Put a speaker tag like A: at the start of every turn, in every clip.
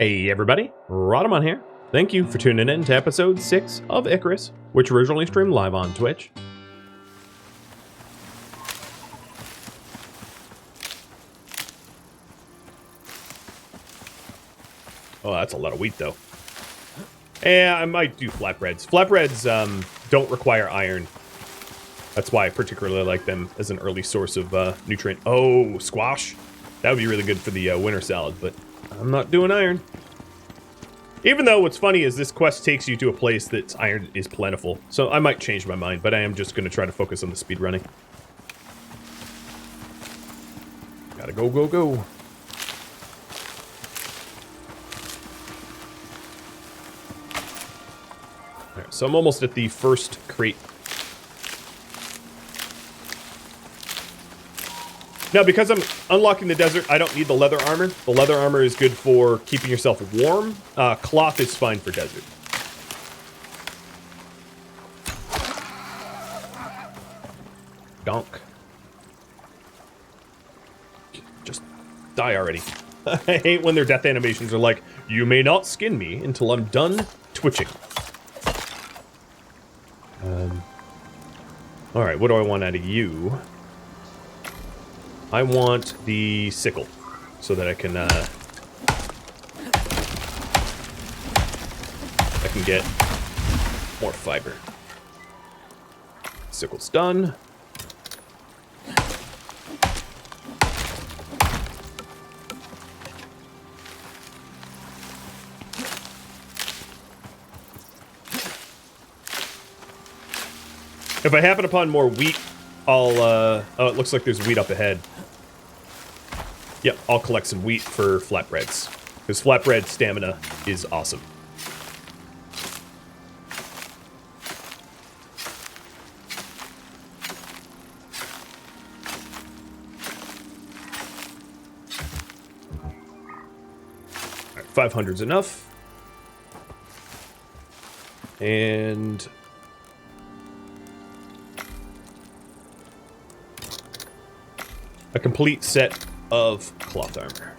A: Hey everybody, Rhadamant here. Thank you for tuning in to episode 6 of Icarus, which originally streamed live on Twitch. Oh, that's a lot of wheat though. Yeah, I might do flatbreads. Flatbreads don't require iron. That's why I particularly like them as an early source of nutrient. Oh, squash. That would be really good for the winter salad, but I'm not doing iron. Even though what's funny is this quest takes you to a place that's iron is plentiful. So I might change my mind, but I am just going to try to focus on the speedrunning. Gotta go, go, go. Alright, so I'm almost at the first crate. Now, because I'm unlocking the desert, I don't need the leather armor. The leather armor is good for keeping yourself warm. Cloth is fine for desert. Donk. Just die already. I hate when their death animations are like, you may not skin me until I'm done twitching. Alright, what do I want out of you? I want the sickle, so that I can get more fiber. Sickle's done. If I happen upon more wheat, I'll, oh, it looks like there's wheat up ahead. Yep, I'll collect some wheat for flatbreads, because flatbread stamina is awesome. Alright, 500's enough. And a complete set of cloth armor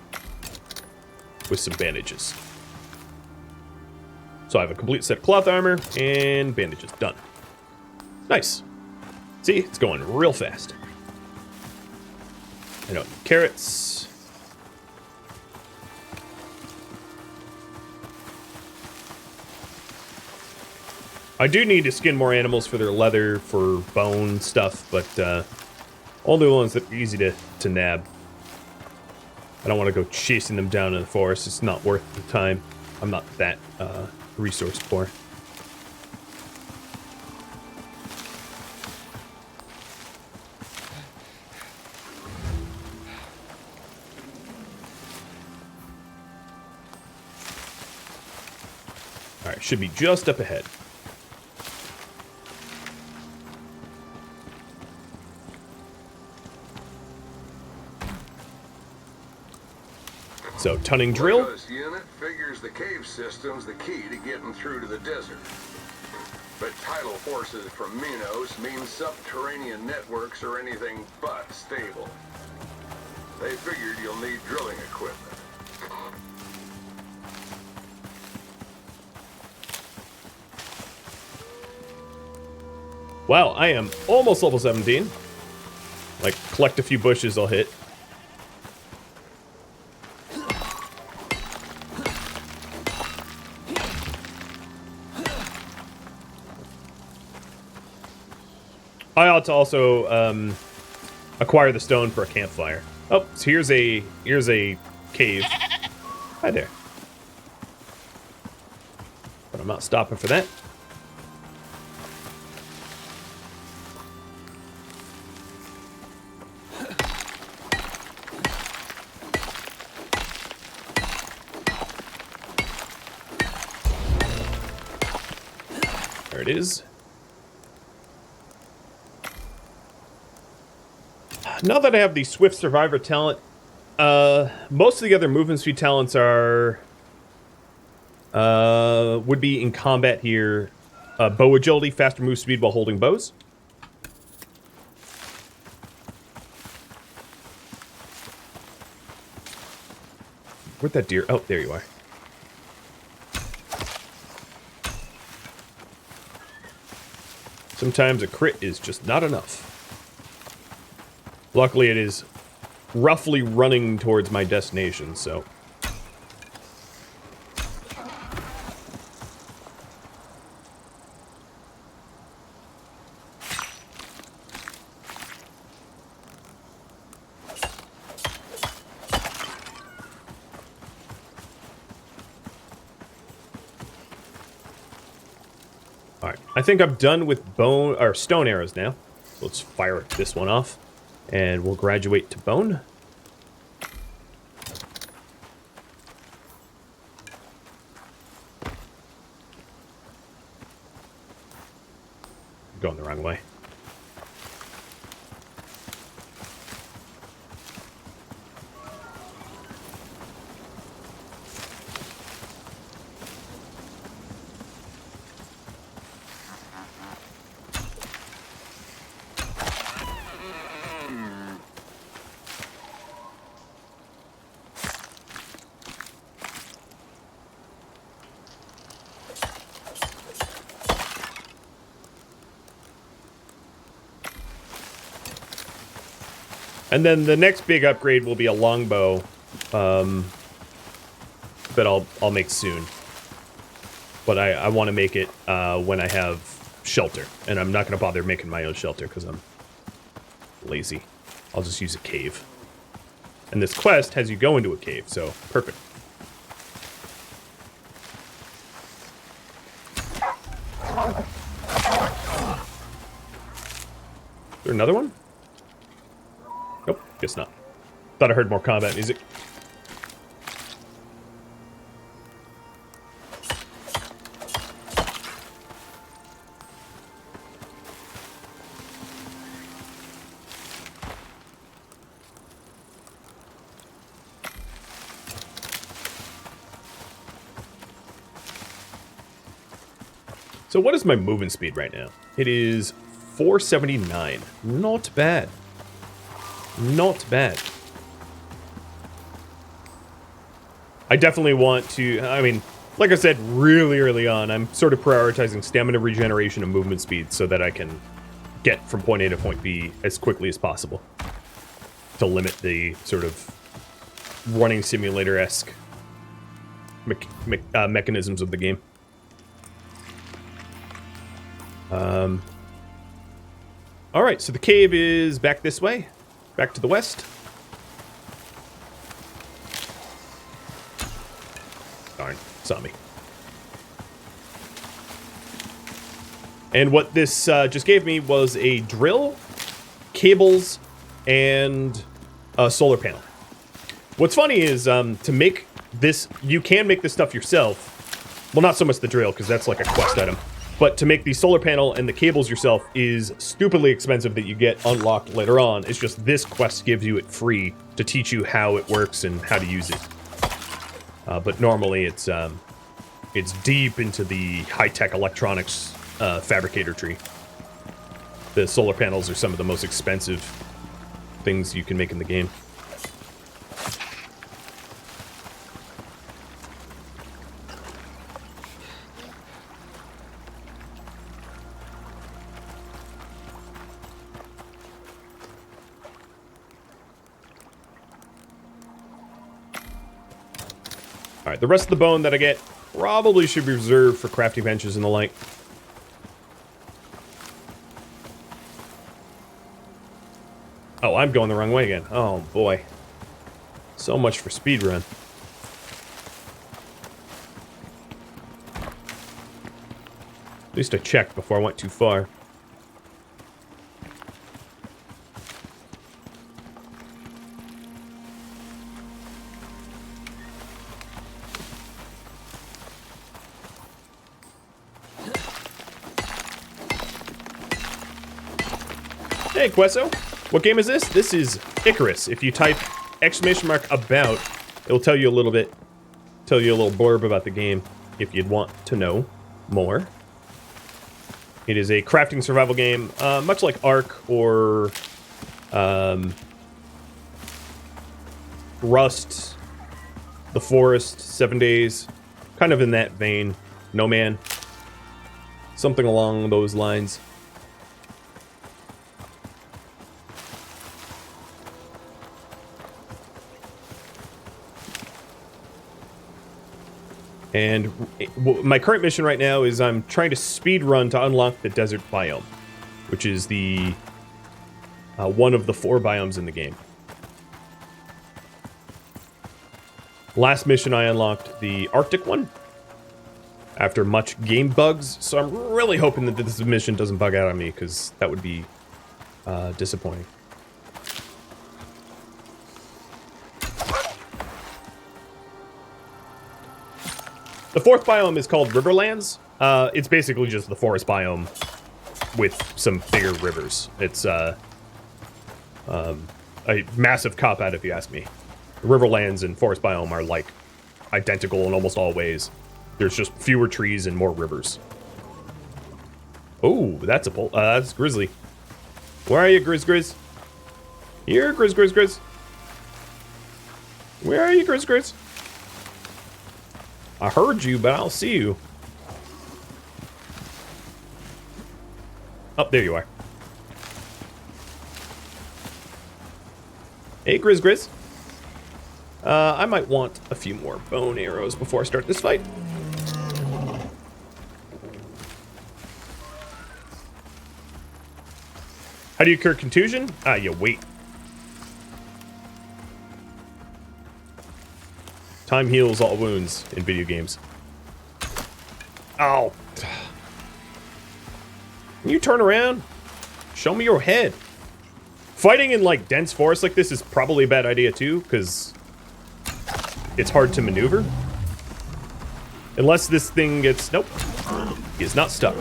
A: with some bandages. So I have a complete set of cloth armor and bandages. Done. Nice. See, it's going real fast. I don't need carrots. I do need to skin more animals for their leather, for bone stuff, but only ones that are easy to nab. I don't want to go chasing them down in the forest. It's not worth the time. I'm not that resource poor. Alright, should be just up ahead. So, tunning drill.
B: This unit figures the cave system's the key to getting through to the desert. But tidal forces from Minos mean subterranean networks are anything but stable. They figured you'll need drilling equipment.
A: Wow, I am almost level 17. Like, collect a few bushes, I'll hit. I ought to also acquire the stone for a campfire. Oh, so here's a cave. Hi there. But I'm not stopping for that. There it is. Now that I have the Swift Survivor talent, most of the other movement speed talents are would be in combat here. Bow agility, faster move speed while holding bows. Where'd that deer? Oh, there you are. Sometimes a crit is just not enough. Luckily, it is roughly running towards my destination, so... Alright, I think I'm done with stone arrows now. Let's fire this one off, and we'll graduate to bone. I'm going the wrong way. And then the next big upgrade will be a longbow, that I'll make soon. But I want to make it when I have shelter, and I'm not going to bother making my own shelter because I'm lazy. I'll just use a cave. And this quest has you go into a cave, so perfect. Is there another one? Nope, guess not. Thought I heard more combat music. So what is my movement speed right now? It is 479. Not bad. Not bad. I definitely want to, I mean, like I said really early on, I'm sort of prioritizing stamina regeneration and movement speed so that I can get from point A to point B as quickly as possible. To limit the sort of running simulator-esque mechanisms of the game. Alright, so the cave is back this way. Back to the west. Darn, saw me. And what this just gave me was a drill, cables, and a solar panel. What's funny is, to make this, you can make this stuff yourself. Well, not so much the drill, because that's like a quest item. But to make the solar panel and the cables yourself is stupidly expensive that you get unlocked later on. It's just this quest gives you it free to teach you how it works and how to use it. But normally it's deep into the high-tech electronics fabricator tree. The solar panels are some of the most expensive things you can make in the game. Alright, the rest of the bone that I get probably should be reserved for crafting benches and the like. Oh, I'm going the wrong way again. Oh, boy. So much for speedrun. At least I checked before I went too far. Hey, Queso. What game is this? This is Icarus. If you type !about, it will tell you a little bit, tell you a little blurb about the game if you'd want to know more. It is a crafting survival game, much like Ark or Rust, The Forest, 7 Days, kind of in that vein. No Man, something along those lines. And my current mission right now is I'm trying to speed run to unlock the desert biome, which is the one of the 4 biomes in the game. Last mission I unlocked the Arctic one after much game bugs, so I'm really hoping that this mission doesn't bug out on me, because that would be disappointing. The 4th biome is called Riverlands. It's basically just the forest biome with some bigger rivers. It's a massive cop-out, if you ask me. Riverlands and forest biome are, like, identical in almost all ways. There's just fewer trees and more rivers. Oh, that's that's Grizzly. Where are you, Grizz? Here, Grizz. Where are you, Grizz? I heard you, but I don't see you. Oh, there you are. Hey, Grizz. I might want a few more bone arrows before I start this fight. How do you cure contusion? You wait. Time heals all wounds in video games. Oh. Can you turn around? Show me your head. Fighting in, like, dense forests like this is probably a bad idea, too, because it's hard to maneuver. Unless this thing gets... Nope. He is not stuck.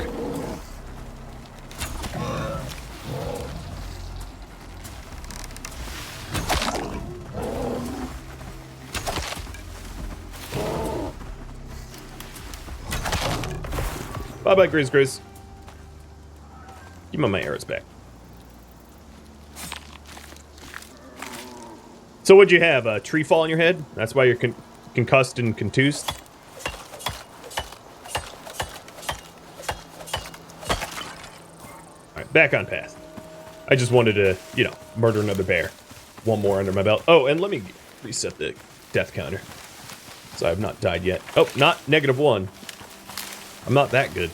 A: Bye-bye, Grizz. Give me my arrows back. So what'd you have? A tree fall on your head? That's why you're concussed and contused? Alright, back on path. I just wanted to, you know, murder another bear. One more under my belt. Oh, and let me reset the death counter. So I have not died yet. Oh, not -1. I'm not that good.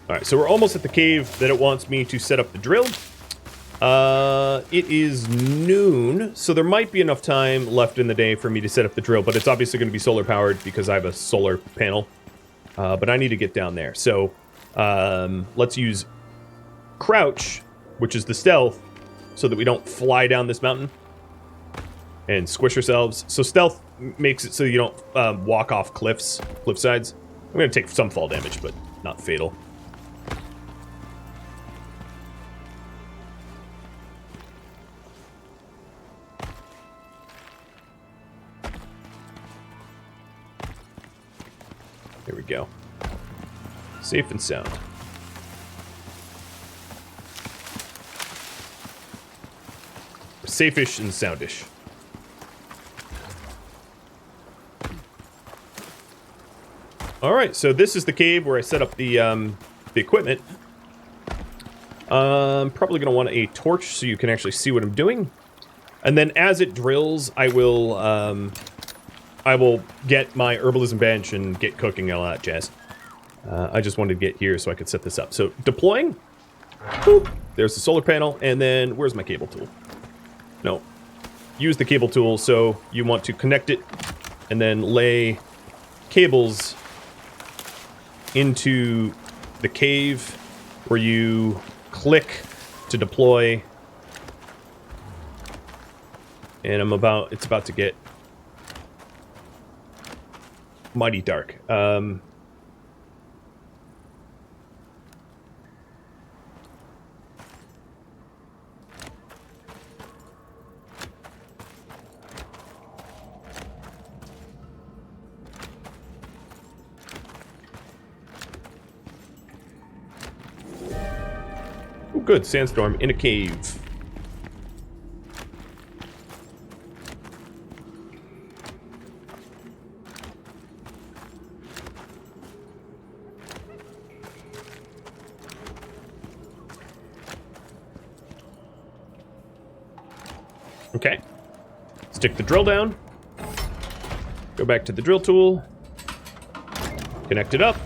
A: Alright, so we're almost at the cave that it wants me to set up the drill. It is noon, so there might be enough time left in the day for me to set up the drill, but it's obviously going to be solar powered because I have a solar panel. But I need to get down there. So, let's use crouch, which is the stealth, so that we don't fly down this mountain and squish ourselves. So stealth makes it so you don't walk off cliff sides. I'm going to take some fall damage, but not fatal. There we go. Safe and sound. Safe-ish and soundish. Alright, so this is the cave where I set up the equipment. I'm probably going to want a torch so you can actually see what I'm doing. And then as it drills, I will get my herbalism bench and get cooking and all that jazz. I just wanted to get here so I could set this up. So, deploying. Boop. There's the solar panel, and then where's my cable tool? No. Use the cable tool, so you want to connect it and then lay cables into the cave where you click to deploy. And it's about to get mighty dark. good. Sandstorm in a cave. Okay. Stick the drill down. Go back to the drill tool. Connect it up.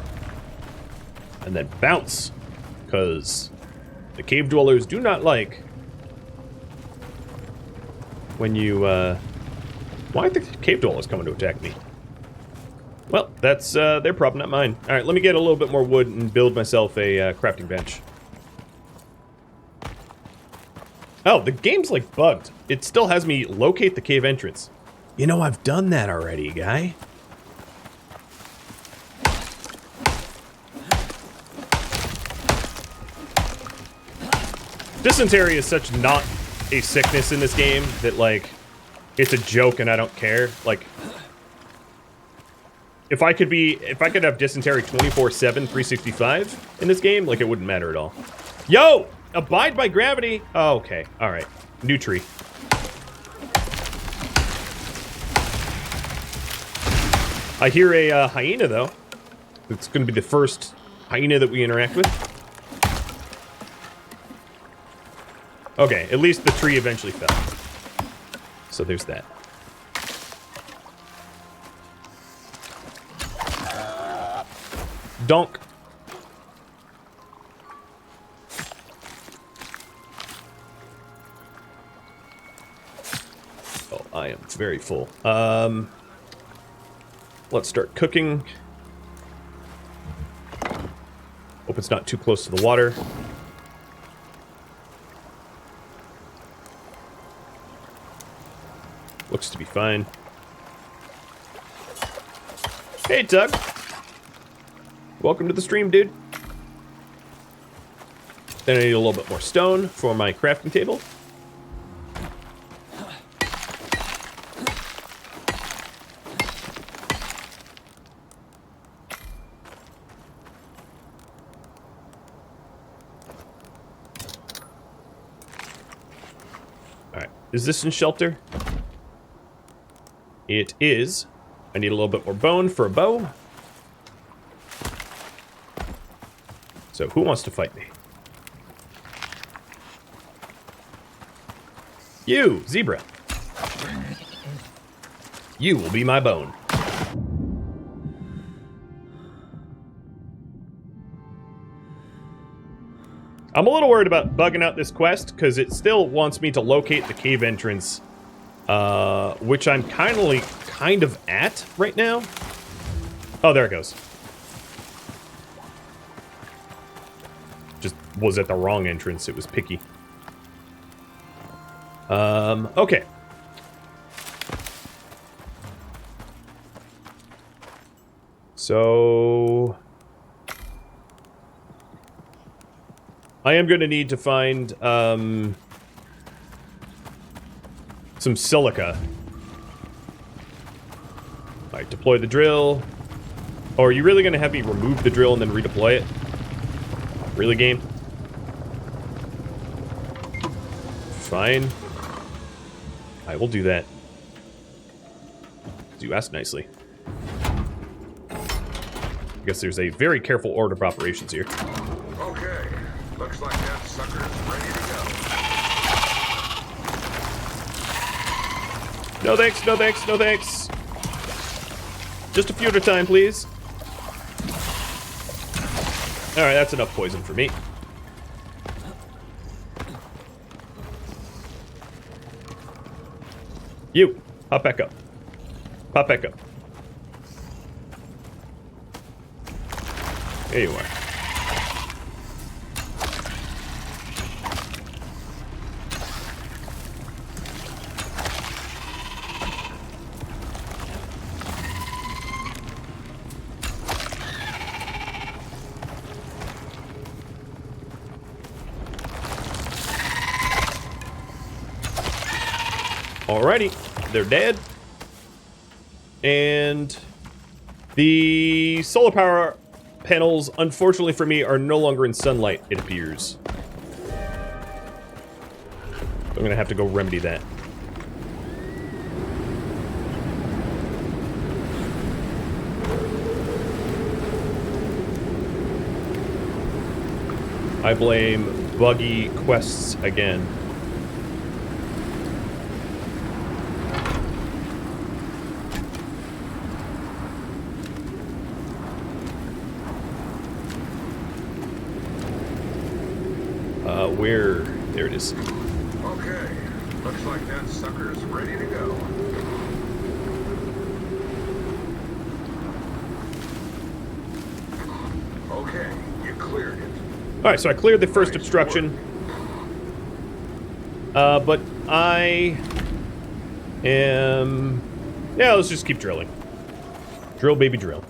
A: And then bounce. Because the cave dwellers do not like when you, why are the cave dwellers coming to attack me? Well, that's their problem, not mine. Alright, let me get a little bit more wood and build myself a crafting bench. Oh, the game's like bugged. It still has me locate the cave entrance. You know, I've done that already, guy. Dysentery is such not a sickness in this game that, like, it's a joke and I don't care. Like, if I could have dysentery 24/7, 365 in this game, like, it wouldn't matter at all. Yo! Abide by gravity! Oh, okay. Alright. New tree. I hear a hyena, though. It's going to be the first hyena that we interact with. Okay, at least the tree eventually fell. So there's that. Donk. Oh, I am very full. Let's start cooking. Hope it's not too close to the water. Looks to be fine. Hey, Doug. Welcome to the stream, dude. Then I need a little bit more stone for my crafting table. Alright, is this in shelter? It is. I need a little bit more bone for a bow. So who wants to fight me? You, zebra. You will be my bone. I'm a little worried about bugging out this quest because it still wants me to locate the cave entrance, which I'm kind of at right now. Oh, there it goes. Just was at the wrong entrance. It was picky. Okay. So I am going to need to find some silica. Alright, deploy the drill. Oh, are you really going to have me remove the drill and then redeploy it? Really, game? Fine. I will do that. You asked nicely. I guess there's a very careful order of operations here.
B: Okay, looks like that sucker's ready to go.
A: No thanks, no thanks, no thanks. Just a few at a time, please. Alright, that's enough poison for me. You, hop back up. Pop back up. There you are. Alrighty, they're dead. And the solar power panels, unfortunately for me, are no longer in sunlight, it appears. I'm gonna have to go remedy that. I blame buggy quests again. Where? There it is.
B: Okay, looks like that sucker's ready to go. Okay, you cleared it.
A: Alright, so I cleared the first
B: Nice
A: obstruction. But I am... Yeah, let's just keep drilling. Drill, baby, drill.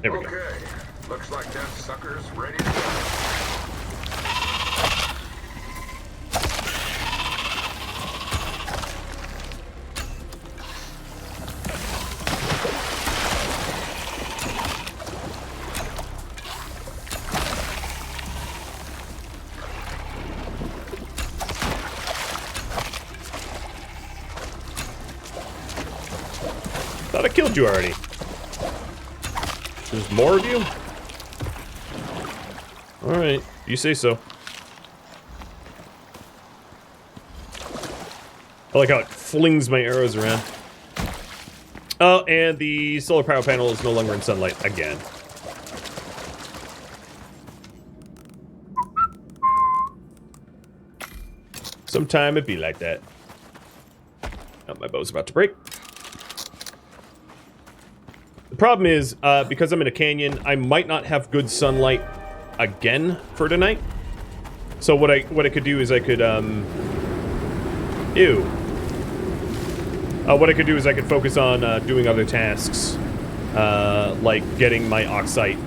A: There we go.
B: Okay, looks like that sucker's ready to go.
A: Thought I killed you already. There's more of you? Alright, you say so. I like how it flings my arrows around. Oh, and the solar power panel is no longer in sunlight again. Sometime it be like that. Oh, my bow's about to break. The problem is, because I'm in a canyon, I might not have good sunlight again for tonight. So what I could do is I could, what I could do is I could focus on doing other tasks, like getting my oxite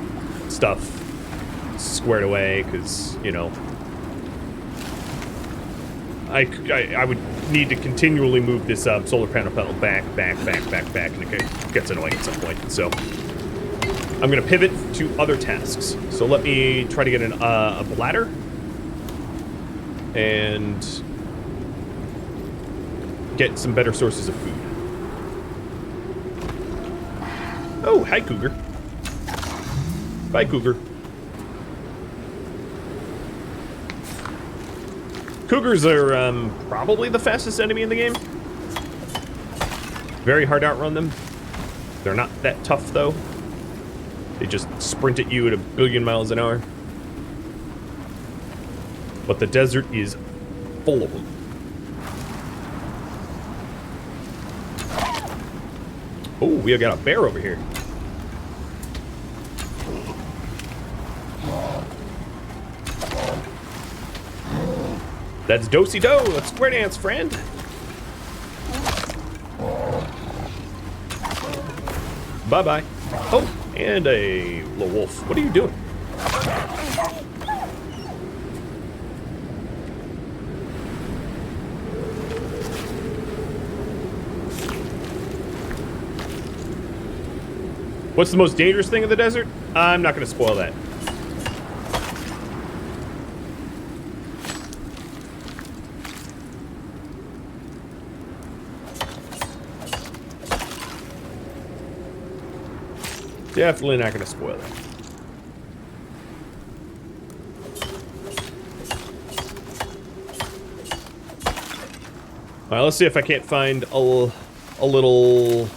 A: stuff squared away, because, you know, I would need to continually move this solar panel back, and it gets annoying at some point. So I'm going to pivot to other tasks. So let me try to get a bladder and get some better sources of food. Oh, hi, Cougar. Bye, Cougar. Cougars are probably the fastest enemy in the game. Very hard to outrun them. They're not that tough, though. They just sprint at you at 1 billion miles an hour. But the desert is full of them. Oh, we got a bear over here. That's do-si-do. Let's square dance, friend. Bye-bye. Oh, and a little wolf. What are you doing? What's the most dangerous thing in the desert? I'm not going to spoil that. Definitely not going to spoil it. Alright, let's see if I can't find a little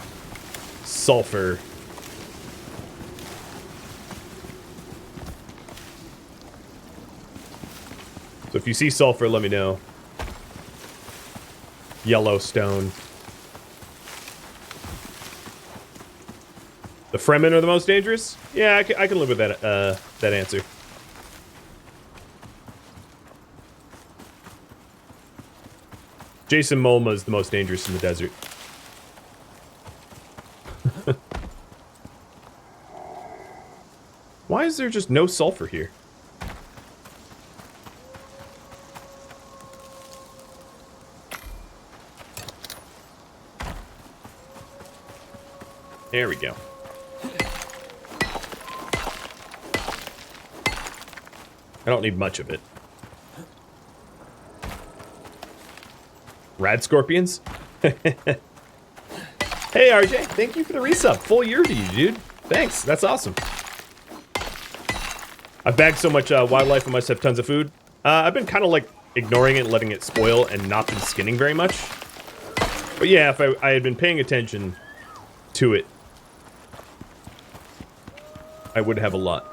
A: sulfur. So if you see sulfur, let me know. Yellowstone. The Fremen are the most dangerous? Yeah, I can live with that answer. Jason Momoa is the most dangerous in the desert. Why is there just no sulfur here? There we go. I don't need much of it. Rad scorpions? Hey RJ, thank you for the resub. Full year to you, dude. Thanks, that's awesome. I've bagged so much wildlife, I must have tons of food. I've been kind of like ignoring it, letting it spoil, and not been skinning very much. But yeah, if I had been paying attention to it, I would have a lot.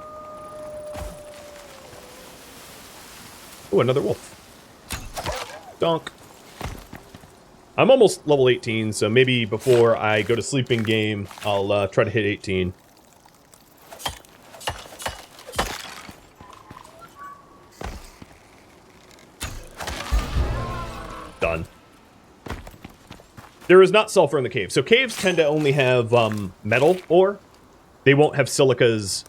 A: Oh, another wolf. Donk. I'm almost level 18, so maybe before I go to sleep in game, I'll try to hit 18. Done. There is not sulfur in the cave. So caves tend to only have metal ore. They won't have silicas.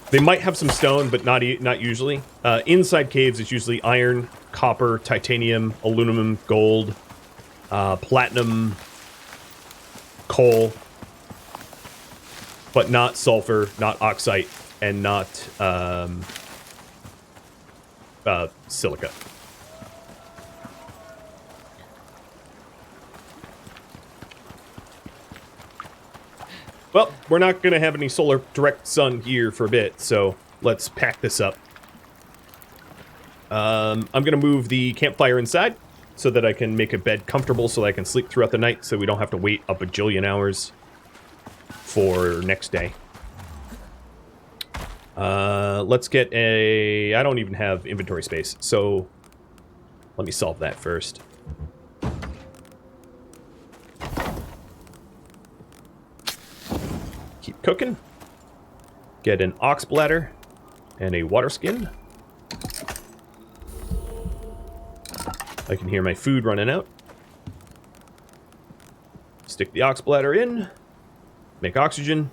A: They might have some stone, but not usually. Inside caves, it's usually iron, copper, titanium, aluminum, gold, platinum, coal, but not sulfur, not oxite, and not silica. Well, we're not going to have any solar direct sun here for a bit, so let's pack this up. I'm going to move the campfire inside so that I can make a bed comfortable so that I can sleep throughout the night so we don't have to wait a bajillion hours for next day. Let's get a... I don't even have inventory space, so let me solve that first. Keep cooking. Get an ox bladder and a water skin. I can hear my food running out. Stick the ox bladder in. Make oxygen.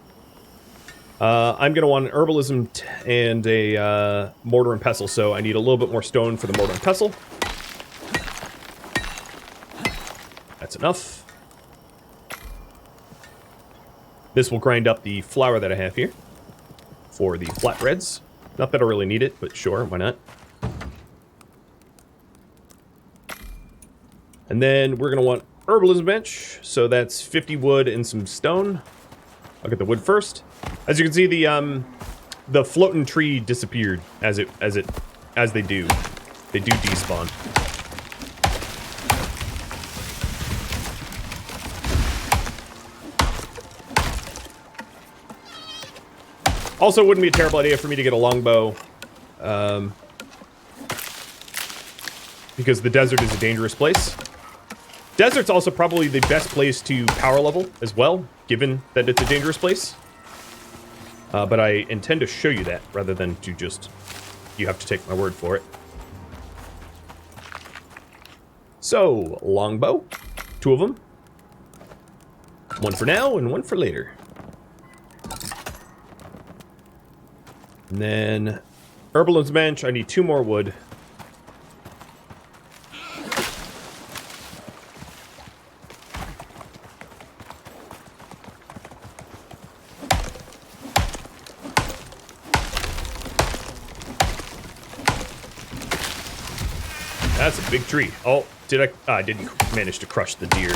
A: I'm going to want an herbalism and a mortar and pestle, so I need a little bit more stone for the mortar and pestle. That's enough. This will grind up the flour that I have here for the flatbreads. Not that I really need it, but sure, why not? And then we're going to want herbalism bench, so that's 50 wood and some stone. I'll get the wood first. As you can see, the floating tree disappeared as they do. They do despawn. Also, it wouldn't be a terrible idea for me to get a longbow, because the desert is a dangerous place. Desert's also probably the best place to power level as well, given that it's a dangerous place. But I intend to show you that, rather than to just... you have to take my word for it. So, longbow. 2 of them. One for now, and one for later. And then, herbalism bench, I need 2 more wood. That's a big tree. Oh, I didn't manage to crush the deer.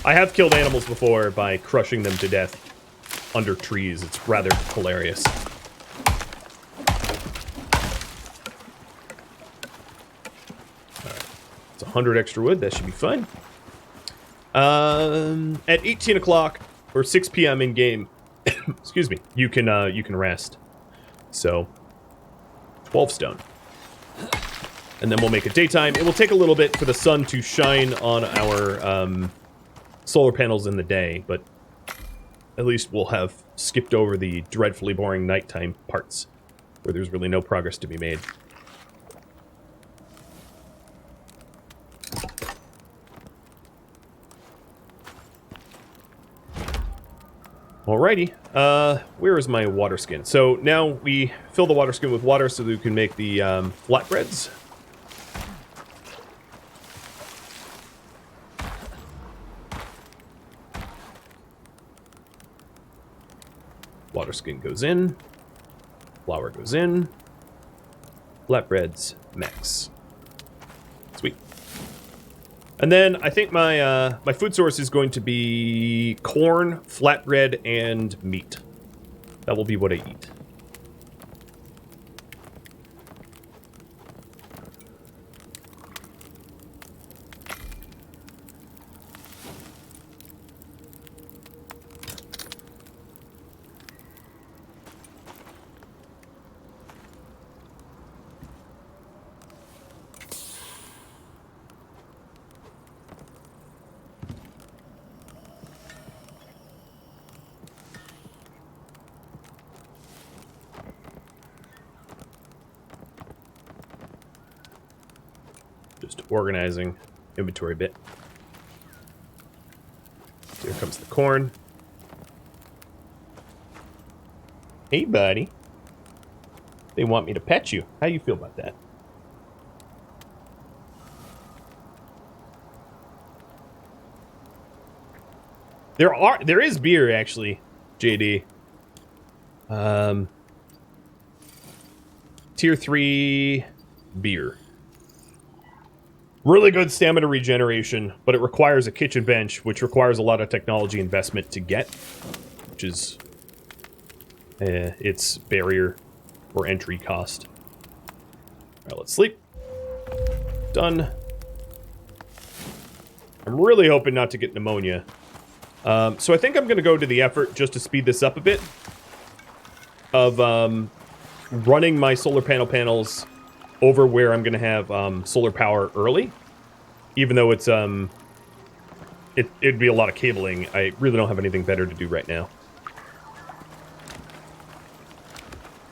A: I have killed animals before by crushing them to death under trees. It's rather hilarious. Alright. It's 100 extra wood. That should be fine. At 18 o'clock or 6 p.m. in game, excuse me, you can rest. So, 12 stone. And then we'll make it daytime. It will take a little bit for the sun to shine on our solar panels in the day, but at least we'll have skipped over the dreadfully boring nighttime parts where there's really no progress to be made. Alrighty. Where is my water skin? So now we fill the water skin with water so that we can make the flatbreads. Water skin goes in. Flour goes in. Flatbreads mix. Sweet. And then I think my my food source is going to be corn, flatbread, and meat. That will be what I eat. Just organizing inventory a bit. Here comes the corn. Hey, buddy. They want me to pet you. How you feel about that? There is beer, actually, JD. Tier 3 beer. Really good stamina regeneration, but it requires a kitchen bench, which requires a lot of technology investment to get, which is its barrier or entry cost. Alright, let's sleep. Done. I'm really hoping not to get pneumonia. So I think I'm going to go to the effort, just to speed this up a bit, of running my solar panels over where I'm going to have solar power early. Even though it's it'd be a lot of cabling, I really don't have anything better to do right now.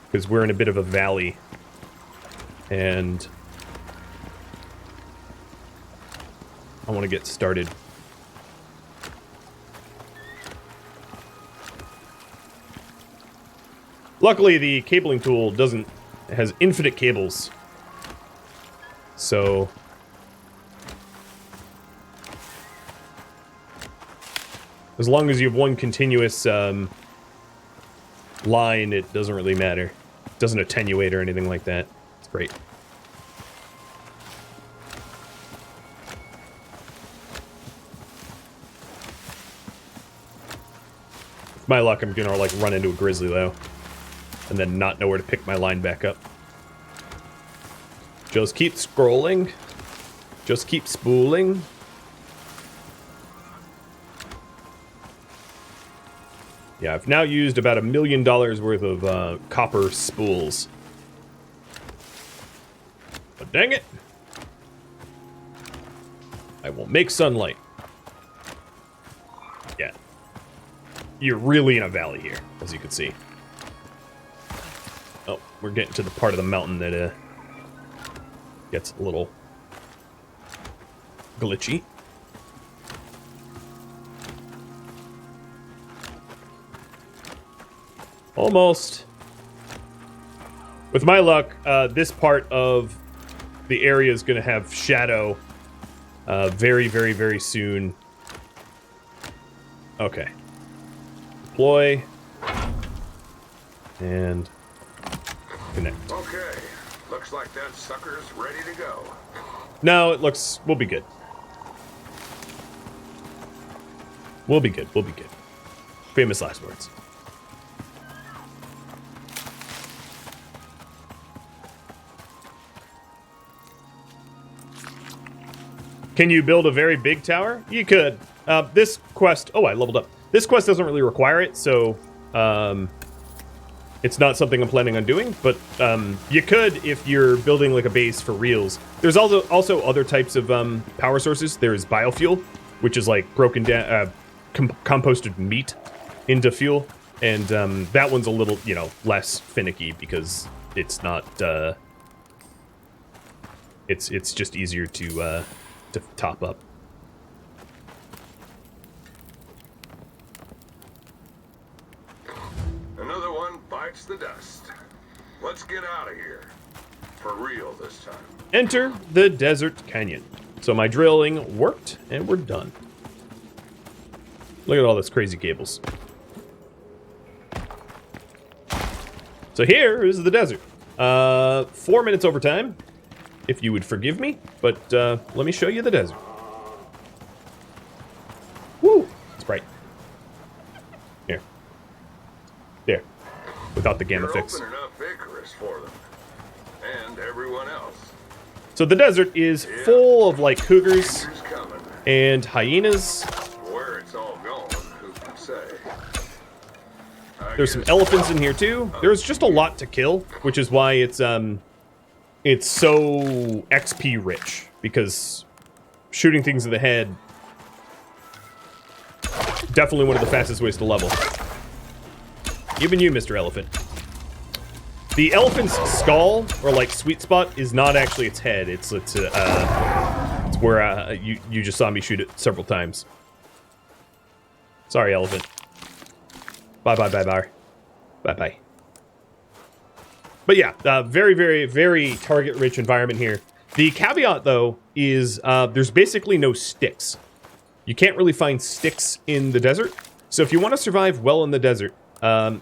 A: Because we're in a bit of a valley. And I want to get started. Luckily, the cabling tool has infinite cables. So as long as you have one continuous line, it doesn't really matter. It doesn't attenuate or anything like that. It's great. With my luck, I'm gonna like run into a grizzly though, and then not know where to pick my line back up. Just keep scrolling. Just keep spooling. Yeah, I've now used about $1 million worth of copper spools. But dang it! I will make sunlight. Yeah. You're really in a valley here, as you can see. Oh, we're getting to the part of the mountain that gets a little glitchy. Almost. With my luck, this part of the area is going to have shadow very, very, very soon. Okay. Deploy. And connect.
B: Okay. Looks like that sucker's ready to go.
A: No, it looks... We'll be good. We'll be good. We'll be good. Famous last words. Can you build a very big tower? You could. This quest... Oh, I leveled up. This quest doesn't really require it, so... it's not something I'm planning on doing, but you could if you're building like a base for reals. There's also other types of power sources. There's biofuel, which is like broken down, composted meat into fuel, and that one's a little, you know, less finicky because it's not. It's just easier to top up.
B: let's get out of here. For real this time.
A: Enter the desert canyon. So my drilling worked, and we're done. Look at all this crazy cables. So here is the desert. 4 minutes overtime, if you would forgive me. But let me show you the desert. Woo! It's bright. Here. There. Without the gamma
B: You're
A: fix.
B: opening up Icarus for them. And everyone else.
A: So the desert is full of, like, cougars
B: Who's coming?
A: and hyenas.
B: Where it's all going, who can say?
A: There's some elephants in here too. There's just a lot to kill, which is why it's so XP rich, because shooting things in the head, definitely one of the fastest ways to level. Even you, Mr. Elephant. The elephant's skull, or like sweet spot, is not actually its head. It's where you just saw me shoot it several times. Sorry, elephant. Bye bye bye bye. Bye bye. But yeah, very, very, very target-rich environment here. The caveat, though, is there's basically no sticks. You can't really find sticks in the desert. So if you want to survive well in the desert,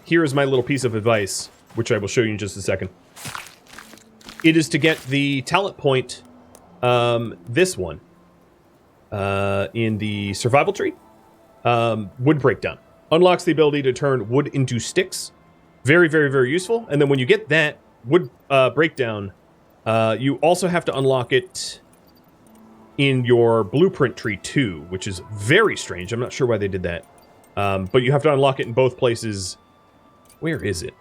A: here is my little piece of advice, which I will show you in just a second. It is to get the talent point, this one, in the survival tree. Wood breakdown. Unlocks the ability to turn wood into sticks. Very, very, very useful. And then when you get that wood breakdown, you also have to unlock it in your blueprint tree too, which is very strange. I'm not sure why they did that. But you have to unlock it in both places. Where is it?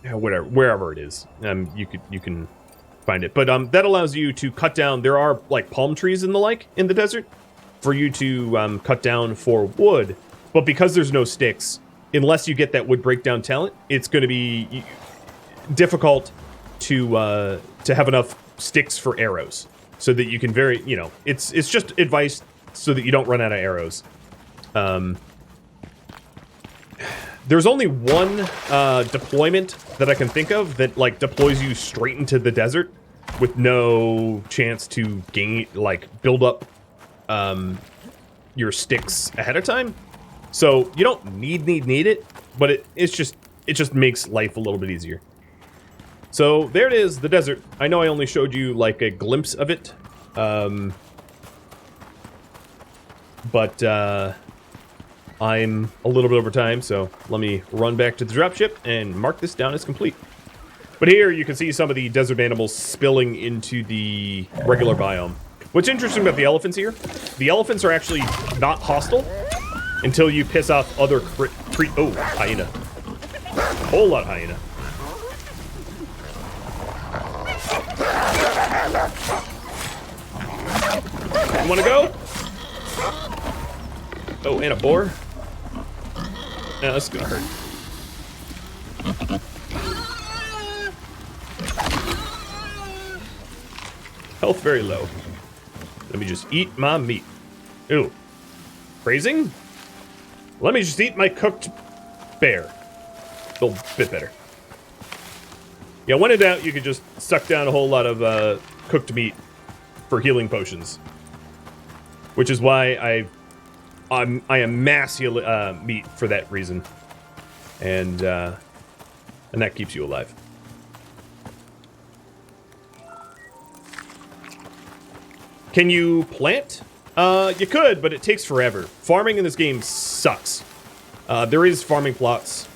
A: Yeah, whatever, wherever it is. You can find it. But that allows you to cut down. There are like palm trees and the like in the desert for you to cut down for wood. But because there's no sticks, unless you get that wood breakdown talent, it's going to be difficult to have enough sticks for arrows, so that you can it's just advice so that you don't run out of arrows. There's only one deployment that I can think of that like deploys you straight into the desert with no chance to build up your sticks ahead of time. So you don't need it, but it just makes life a little bit easier. So there it is, the desert. I know I only showed you like a glimpse of it, but I'm a little bit over time, so let me run back to the dropship and mark this down as complete. But here you can see some of the desert animals spilling into the regular biome. What's interesting about the elephants here, the elephants are actually not hostile until you piss off other oh, hyena. Whole lot of hyena. You wanna go? Oh, and a boar? Yeah, this is gonna hurt. Health very low. Let me just eat my meat. Ew. Phrasing? Let me just eat my cooked bear. A little bit better. Yeah, when in doubt, you could just suck down a whole lot of cooked meat for healing potions. Which is why I amass meat for that reason. And that keeps you alive. Can you plant? You could, but it takes forever. Farming in this game sucks. There is farming plots,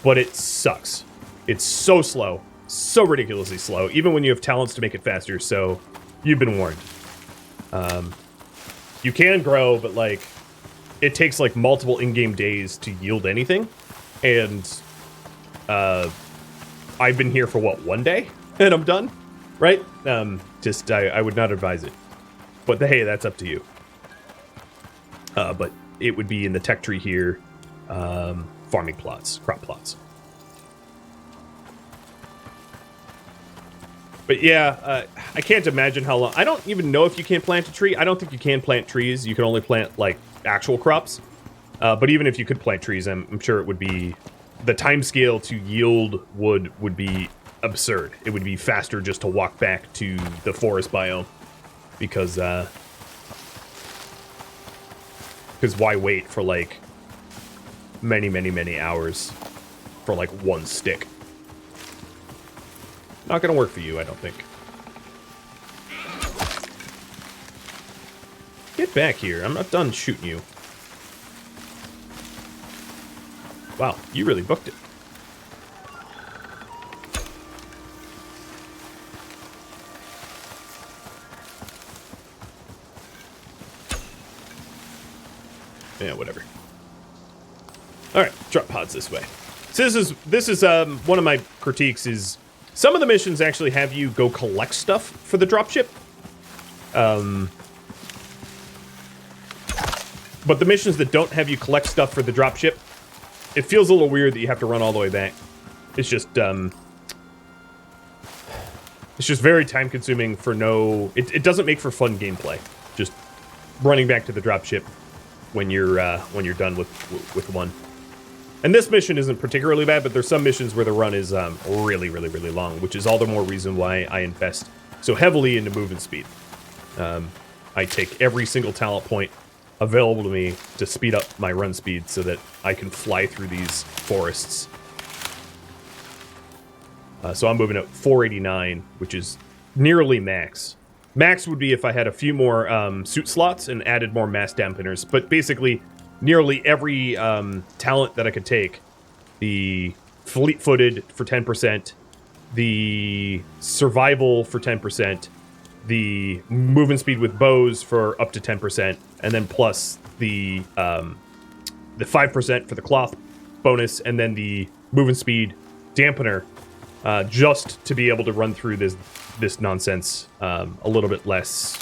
A: but it sucks. It's so slow. So ridiculously slow, even when you have talents to make it faster, so you've been warned. You can grow, but like, it takes like multiple in-game days to yield anything. And I've been here for what, 1 day? And I'm done, right? I would not advise it. But hey, that's up to you. But it would be in the tech tree here, farming plots, crop plots. But yeah, I can't imagine how long. I don't even know if you can plant a tree. I don't think you can plant trees. You can only plant like actual crops. But even if you could plant trees, I'm sure it would be the time scale to yield wood would be absurd. It would be faster just to walk back to the forest biome, because why wait for like many hours for like one stick? Not gonna work for you, I don't think. Get back here. I'm not done shooting you. Wow, you really booked it. Yeah, whatever. All right, drop pods this way. So this is one of my critiques is some of the missions actually have you go collect stuff for the dropship. But the missions that don't have you collect stuff for the dropship, it feels a little weird that you have to run all the way back. It's just very time consuming for no. It doesn't make for fun gameplay. Just running back to the dropship when you're done with one. And this mission isn't particularly bad, but there's some missions where the run is really long, which is all the more reason why I invest so heavily into movement speed. I take every single talent point available to me to speed up my run speed so that I can fly through these forests. So I'm moving at 489, which is nearly max. Max would be if I had a few more suit slots and added more mass dampeners, but basically nearly every talent that I could take, the fleet-footed for 10%, the survival for 10%, the movement speed with bows for up to 10%, and then plus the 5% for the cloth bonus, and then the movement speed dampener, just to be able to run through this nonsense a little bit less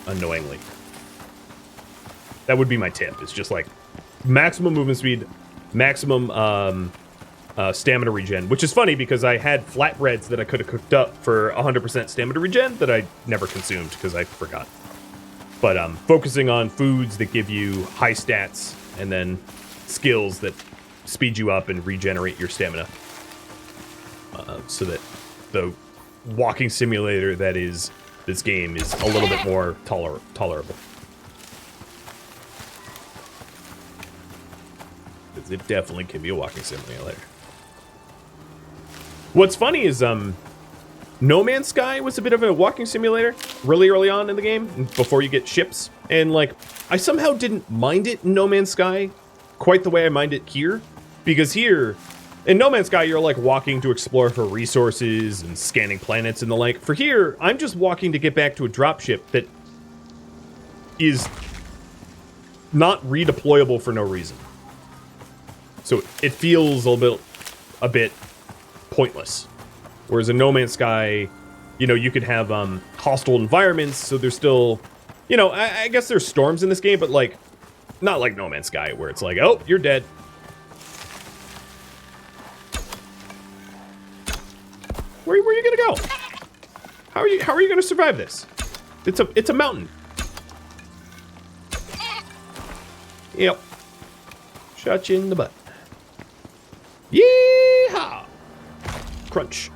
A: annoyingly. That would be my tip. It's just like maximum movement speed, maximum stamina regen, which is funny because I had flatbreads that I could have cooked up for 100% stamina regen that I never consumed because I forgot. But focusing on foods that give you high stats and then skills that speed you up and regenerate your stamina, so that the walking simulator that is this game is a little bit more tolerable. It definitely can be a walking simulator. What's funny is No Man's Sky was a bit of a walking simulator really early on in the game, before you get ships. And like, I somehow didn't mind it in No Man's Sky quite the way I mind it here. Because here, in No Man's Sky, you're like walking to explore for resources and scanning planets and the like. For here, I'm just walking to get back to a dropship that is not redeployable for no reason. So it feels a bit pointless. Whereas in No Man's Sky, you know, you could have hostile environments, so there's still, you know, I guess there's storms in this game, but like, not like No Man's Sky, where it's like, oh, you're dead. Where are you gonna go? How are you gonna survive this? It's a mountain. Yep. Shot you in the butt. Yeehaw! Crunch.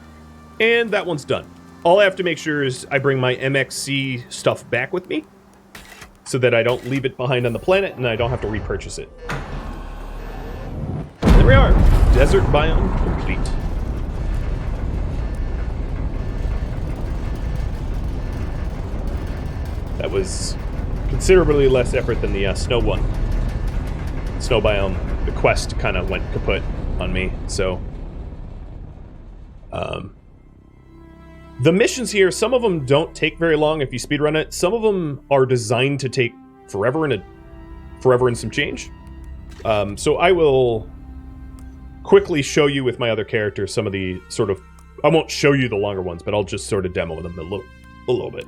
A: And that one's done. All I have to make sure is I bring my MXC stuff back with me so that I don't leave it behind on the planet and I don't have to repurchase it. There we are. Desert biome complete. That was considerably less effort than the snow one. Snow biome, the quest kind of went kaput on me, so the missions here, some of them don't take very long if you speedrun it. Some of them are designed to take forever and some change. So I will quickly show you with my other character some of the sort of, I won't show you the longer ones, but I'll just sort of demo them a little bit.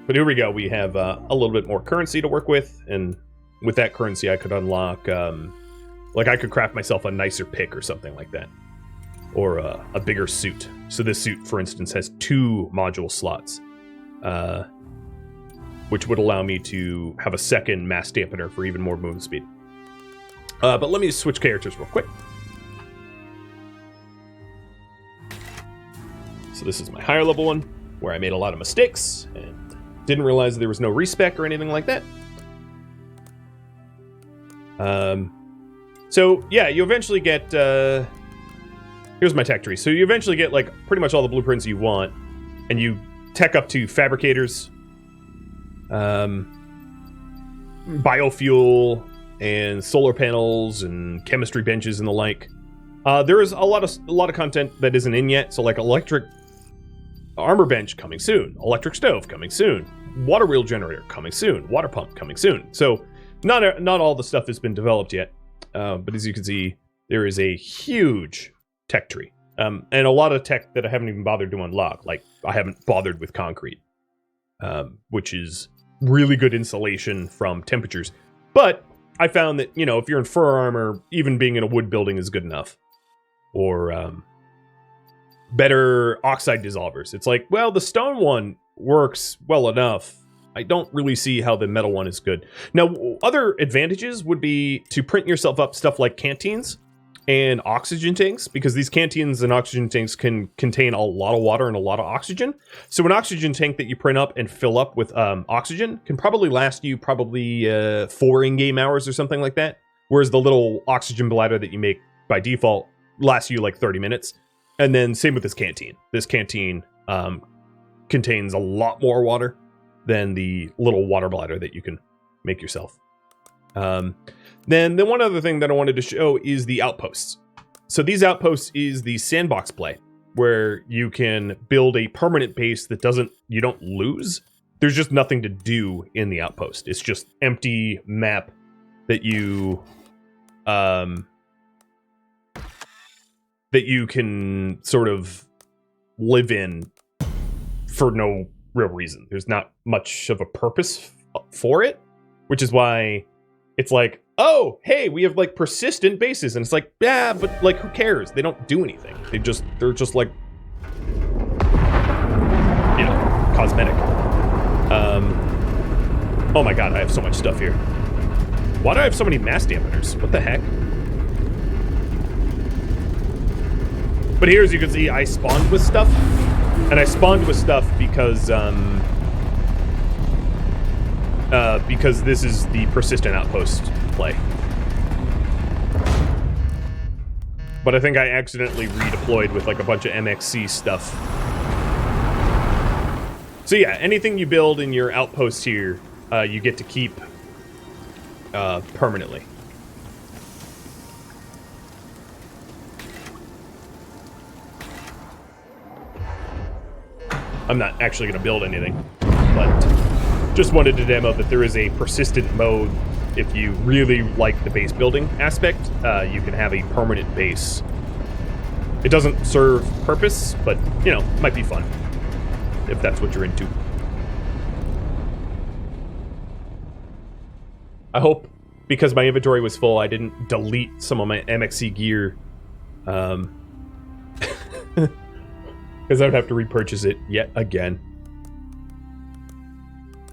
A: But here we go. We have a little bit more currency to work with, and with that currency I could unlock, like I could craft myself a nicer pick or something like that. Or a bigger suit. So this suit, for instance, has 2 module slots, which would allow me to have a second mass dampener for even more movement speed. But let me switch characters real quick. So this is my higher level one, where I made a lot of mistakes and didn't realize there was no respec or anything like that. So yeah, you eventually get, here's my tech tree. So you eventually get like pretty much all the blueprints you want, and you tech up to fabricators, biofuel, and solar panels, and chemistry benches and the like. There is a lot of content that isn't in yet. So like electric armor bench coming soon, electric stove coming soon, water wheel generator coming soon, water pump coming soon. So not all the stuff has been developed yet, but as you can see, there is a huge tech tree, and a lot of tech that I haven't even bothered to unlock. Like I haven't bothered with concrete, which is really good insulation from temperatures. But I found that, you know, if you're in fur armor, even being in a wood building is good enough. Or better oxide dissolvers. It's like, well, the stone one works well enough. I don't really see how the metal one is good. Now, other advantages would be to print yourself up stuff like canteens and oxygen tanks, because these canteens and oxygen tanks can contain a lot of water and a lot of oxygen. So an oxygen tank that you print up and fill up with oxygen can probably last you 4 in-game hours or something like that. Whereas the little oxygen bladder that you make by default lasts you like 30 minutes. And then same with this canteen. This canteen contains a lot more water than the little water bladder that you can make yourself. Then the one other thing that I wanted to show is the outposts. So these outposts is the sandbox play, where you can build a permanent base that you don't lose. There's just nothing to do in the outpost. It's just empty map that you can sort of live in for no real reason. There's not much of a purpose for it, which is why it's like, oh, hey, we have like persistent bases, and it's like, yeah, but like, who cares? They don't do anything. They're just like, you know, cosmetic. Oh my god, I have so much stuff here. Why do I have so many mass dampeners? What the heck? But here, as you can see, I spawned with stuff. And I spawned with stuff because this is the persistent outpost play. But I think I accidentally redeployed with like a bunch of MXC stuff. So yeah, anything you build in your outpost here, you get to keep permanently. I'm not actually going to build anything, but just wanted to demo that there is a persistent mode. If you really like the base building aspect, you can have a permanent base. It doesn't serve purpose, but, you know, might be fun if that's what you're into. I hope, because my inventory was full, I didn't delete some of my MXC gear. Because I would have to repurchase it yet again.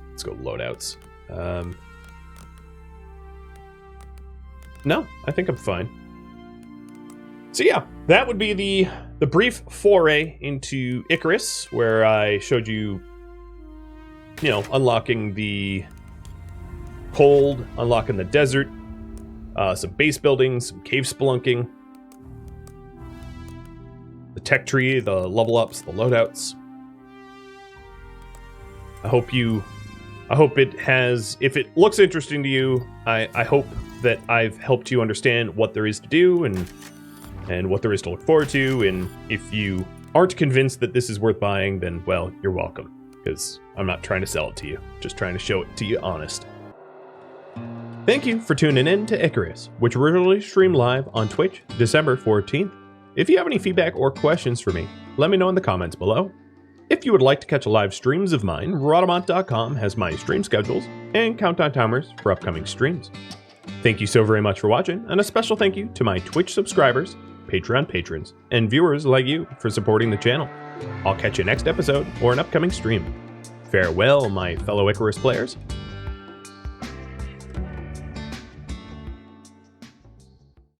A: Let's go loadouts. No, I think I'm fine. So yeah, that would be the brief foray into Icarus, where I showed you, you know, unlocking the cold, unlocking the desert, some base building, some cave spelunking, the tech tree, the level ups, the loadouts. I hope it has, if it looks interesting to you, I hope that I've helped you understand what there is to do and what there is to look forward to. And if you aren't convinced that this is worth buying, then, well, you're welcome. Because I'm not trying to sell it to you, just trying to show it to you honest. Thank you for tuning in to Icarus, which originally streamed live on Twitch December 14th. If you have any feedback or questions for me, let me know in the comments below. If you would like to catch live streams of mine, Rhadamant.com has my stream schedules and countdown timers for upcoming streams. Thank you so very much for watching, and a special thank you to my Twitch subscribers, Patreon patrons, and viewers like you for supporting the channel. I'll catch you next episode or an upcoming stream. Farewell, my fellow Icarus players.